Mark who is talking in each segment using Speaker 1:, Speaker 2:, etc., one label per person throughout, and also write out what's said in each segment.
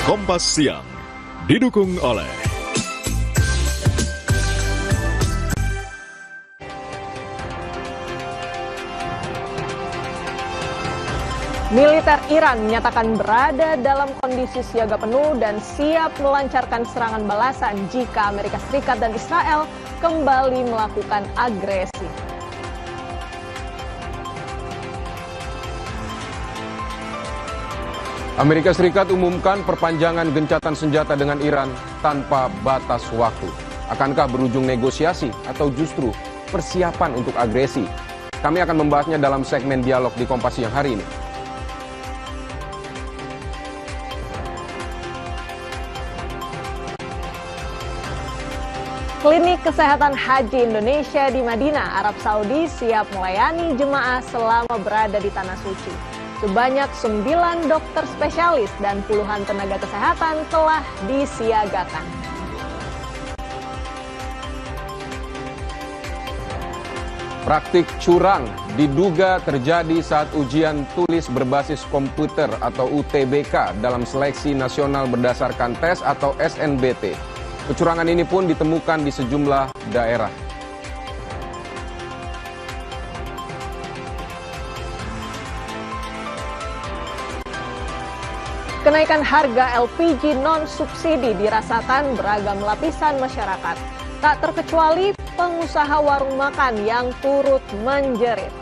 Speaker 1: Kompas Siang didukung oleh
Speaker 2: militer Iran menyatakan berada dalam kondisi siaga penuh dan siap melancarkan serangan balasan jika Amerika Serikat dan Israel kembali melakukan agresi.
Speaker 3: Amerika Serikat umumkan perpanjangan gencatan senjata dengan Iran tanpa batas waktu. Akankah berujung negosiasi atau justru persiapan untuk agresi? Kami akan membahasnya dalam segmen dialog di Kompas Siang hari ini.
Speaker 2: Klinik Kesehatan Haji Indonesia di Madinah, Arab Saudi siap melayani jemaah selama berada di Tanah Suci. Sebanyak 9 dokter spesialis dan puluhan tenaga kesehatan telah disiagakan.
Speaker 3: Praktik curang diduga terjadi saat ujian tulis berbasis komputer atau UTBK dalam seleksi nasional berdasarkan tes atau SNBT. Kecurangan ini pun ditemukan di sejumlah daerah.
Speaker 2: Kenaikan harga LPG non-subsidi dirasakan beragam lapisan masyarakat. Tak terkecuali pengusaha warung makan yang turut menjerit.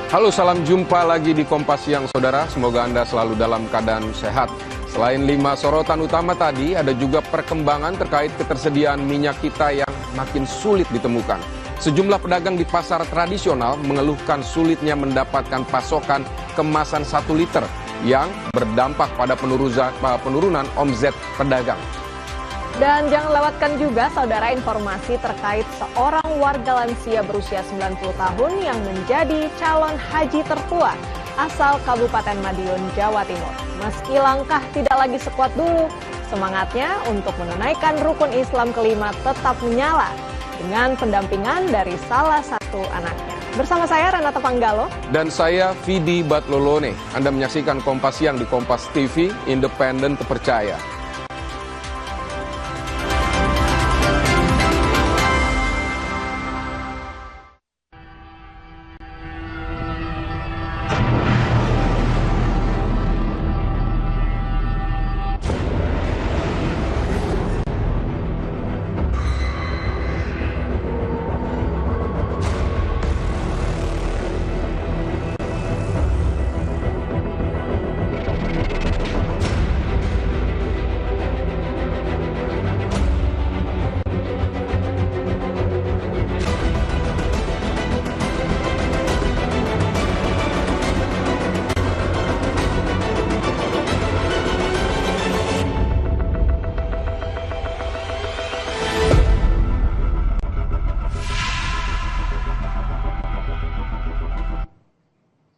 Speaker 3: Halo, salam jumpa lagi di Kompas Siang, saudara. Semoga Anda selalu dalam keadaan sehat. Selain 5 sorotan utama tadi, ada juga perkembangan terkait ketersediaan minyak kita yang makin sulit ditemukan. Sejumlah pedagang di pasar tradisional mengeluhkan sulitnya mendapatkan pasokan kemasan 1 liter yang berdampak pada penurunan omzet pedagang.
Speaker 2: Dan jangan lewatkan juga, saudara, informasi terkait seorang warga lansia berusia 90 tahun yang menjadi calon haji tertua asal Kabupaten Madiun, Jawa Timur. Meski langkah tidak lagi sekuat dulu, semangatnya untuk menunaikan rukun Islam kelima tetap menyala dengan pendampingan dari salah satu anaknya. Bersama saya Renata Panggalo.
Speaker 3: Dan saya Vidi Batlolone. Anda menyaksikan Kompas Siang di Kompas TV, independen terpercaya.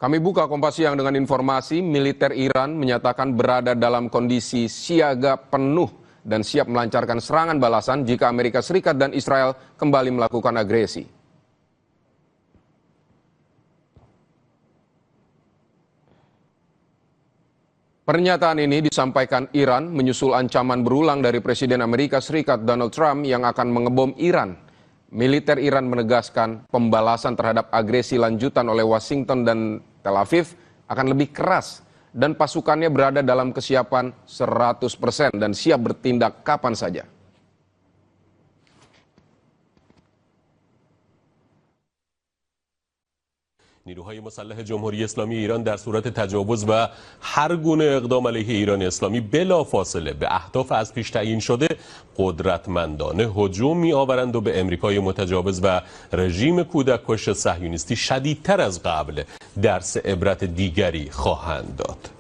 Speaker 3: Kami buka Kompas Siang dengan informasi militer Iran menyatakan berada dalam kondisi siaga penuh dan siap melancarkan serangan balasan jika Amerika Serikat dan Israel kembali melakukan agresi. Pernyataan ini disampaikan Iran menyusul ancaman berulang dari Presiden Amerika Serikat Donald Trump yang akan mengebom Iran. Militer Iran menegaskan pembalasan terhadap agresi lanjutan oleh Washington dan Tel Aviv akan lebih keras dan pasukannya berada dalam kesiapan 100% dan siap bertindak kapan saja.
Speaker 4: نیروهای مسلح جمهوری اسلامی ایران در صورت تجاوز و هر گونه اقدام علیه ایران اسلامی بلافاصله به اهداف از پیش تعیین شده قدرتمندانه هجوم می‌آورند و به امریکای متجاوز و رژیم کودککش صهیونیستی شدیدتر از قبل درس عبرت دیگری خواهند داد.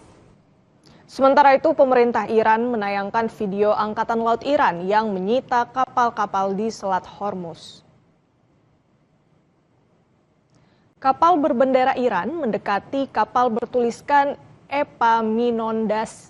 Speaker 2: Sementara itu, pemerintah Iran menayangkan video Angkatan Laut Iran yang menyita kapal-kapal di Selat Hormuz. Kapal berbendera Iran mendekati kapal bertuliskan Epaminondas.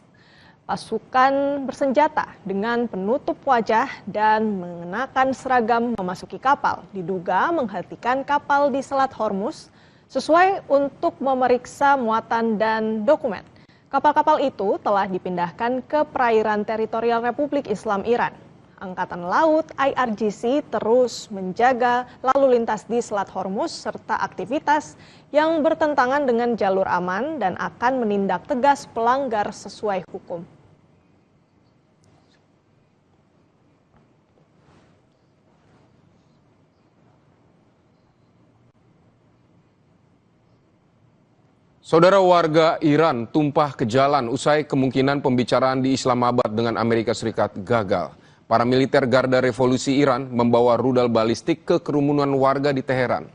Speaker 2: Pasukan bersenjata dengan penutup wajah dan mengenakan seragam memasuki kapal, diduga menghentikan kapal di Selat Hormuz sesuai untuk memeriksa muatan dan dokumen. Kapal-kapal itu telah dipindahkan ke perairan teritorial Republik Islam Iran. Angkatan Laut IRGC terus menjaga lalu lintas di Selat Hormuz serta aktivitas yang bertentangan dengan jalur aman dan akan menindak tegas pelanggar sesuai hukum.
Speaker 3: Saudara, warga Iran tumpah ke jalan usai kemungkinan pembicaraan di Islamabad dengan Amerika Serikat gagal. Para militer Garda Revolusi Iran membawa rudal balistik ke kerumunan warga di Teheran.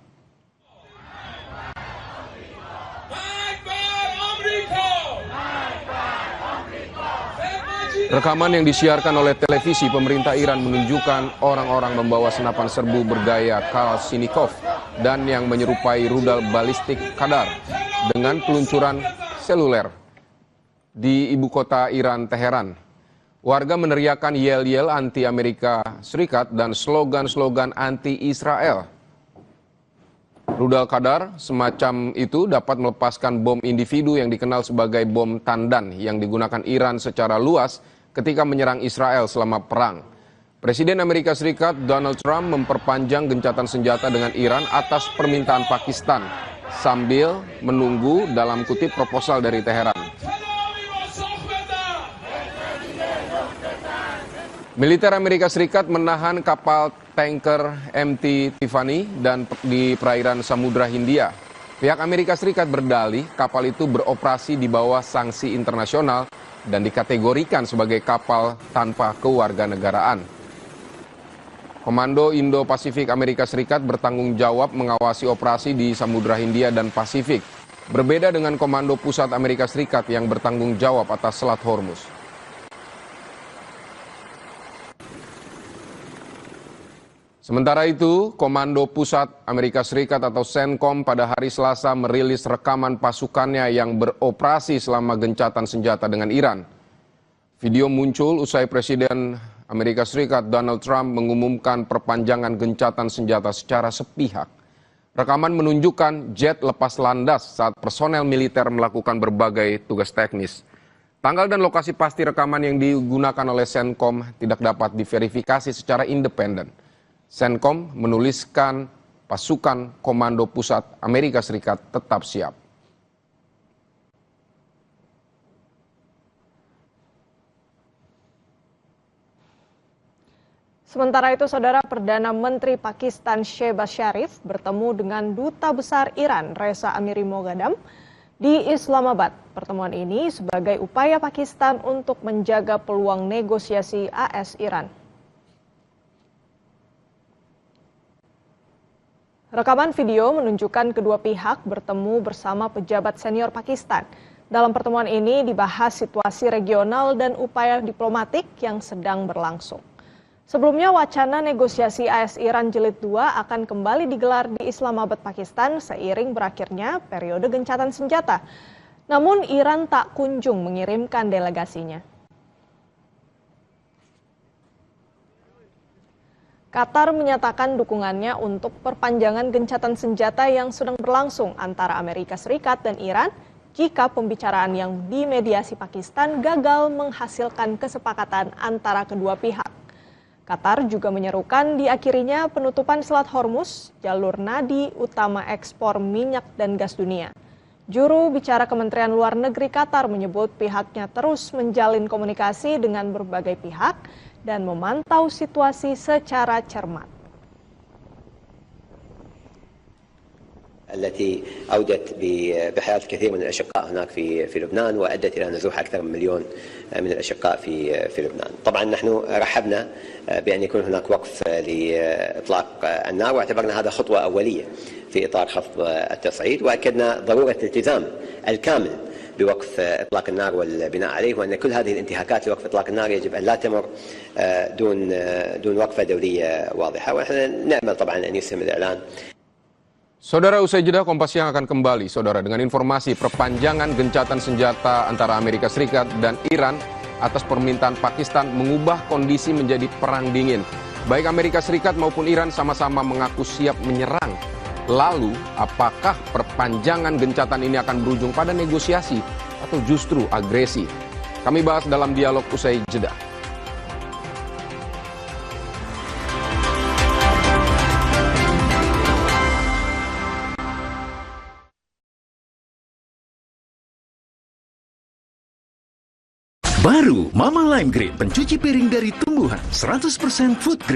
Speaker 3: Rekaman yang disiarkan oleh televisi pemerintah Iran menunjukkan orang-orang membawa senapan serbu bergaya Kalashnikov dan yang menyerupai rudal balistik Qadar dengan peluncuran seluler di ibu kota Iran, Teheran. Warga meneriakkan yel-yel anti Amerika Serikat dan slogan-slogan anti-Israel. Rudal Qadar semacam itu dapat melepaskan bom individu yang dikenal sebagai bom tandan yang digunakan Iran secara luas ketika menyerang Israel selama perang. Presiden Amerika Serikat Donald Trump memperpanjang gencatan senjata dengan Iran atas permintaan Pakistan sambil menunggu dalam kutip proposal dari Teheran. Militer Amerika Serikat menahan kapal tanker MT Tiffany dan di perairan Samudra Hindia. Pihak Amerika Serikat berdalih kapal itu beroperasi di bawah sanksi internasional dan dikategorikan sebagai kapal tanpa kewarganegaraan. Komando Indo-Pasifik Amerika Serikat bertanggung jawab mengawasi operasi di Samudra Hindia dan Pasifik. Berbeda dengan Komando Pusat Amerika Serikat yang bertanggung jawab atas Selat Hormuz. Sementara itu, Komando Pusat Amerika Serikat atau CENTCOM pada hari Selasa merilis rekaman pasukannya yang beroperasi selama gencatan senjata dengan Iran. Video muncul usai Presiden Amerika Serikat Donald Trump mengumumkan perpanjangan gencatan senjata secara sepihak. Rekaman menunjukkan jet lepas landas saat personel militer melakukan berbagai tugas teknis. Tanggal dan lokasi pasti rekaman yang digunakan oleh CENTCOM tidak dapat diverifikasi secara independen. CENTCOM menuliskan pasukan Komando Pusat Amerika Serikat tetap siap.
Speaker 2: Sementara itu, Saudara, Perdana Menteri Pakistan Shehbaz Sharif bertemu dengan Duta Besar Iran Reza Amiri Moghadam di Islamabad. Pertemuan ini sebagai upaya Pakistan untuk menjaga peluang negosiasi AS-Iran. Rekaman video menunjukkan kedua pihak bertemu bersama pejabat senior Pakistan. Dalam pertemuan ini dibahas situasi regional dan upaya diplomatik yang sedang berlangsung. Sebelumnya, wacana negosiasi AS-Iran Jilid 2 akan kembali digelar di Islamabad, Pakistan seiring berakhirnya periode gencatan senjata. Namun Iran tak kunjung mengirimkan delegasinya. Qatar menyatakan dukungannya untuk perpanjangan gencatan senjata yang sedang berlangsung antara Amerika Serikat dan Iran jika pembicaraan yang dimediasi Pakistan gagal menghasilkan kesepakatan antara kedua pihak. Qatar juga menyerukan diakhirinya penutupan Selat Hormuz, jalur nadi utama ekspor minyak dan gas dunia. Juru bicara Kementerian Luar Negeri Qatar menyebut pihaknya terus menjalin komunikasi dengan berbagai pihak dan memantau situasi secara cermat.
Speaker 5: التي أودت بحياة الكثير من الأشقاء هناك في لبنان وأدت إلى نزوح أكثر من مليون من الأشقاء في لبنان. طبعا نحن رحبنا بأن يكون هناك وقف لإطلاق النار واعتبرنا هذا خطوة أولية في إطار خفض التصعيد وأكدنا ضرورة الالتزام الكامل بوقف إطلاق النار والبناء عليه وأن كل هذه الانتهاكات لوقف إطلاق النار يجب أن لا تمر دون وقفة دولية واضحة ونحن نأمل طبعا أن يسهم الإعلان.
Speaker 3: Saudara, usai jeda Kompas Siang akan kembali, saudara, dengan informasi perpanjangan gencatan senjata antara Amerika Serikat dan Iran atas permintaan Pakistan mengubah kondisi menjadi perang dingin. Baik Amerika Serikat maupun Iran sama-sama mengaku siap menyerang. Lalu, apakah perpanjangan gencatan ini akan berujung pada negosiasi atau justru agresi? Kami bahas dalam dialog usai jeda.
Speaker 6: Baru Mama Lime Green, pencuci piring dari tumbuhan, 100% food grade.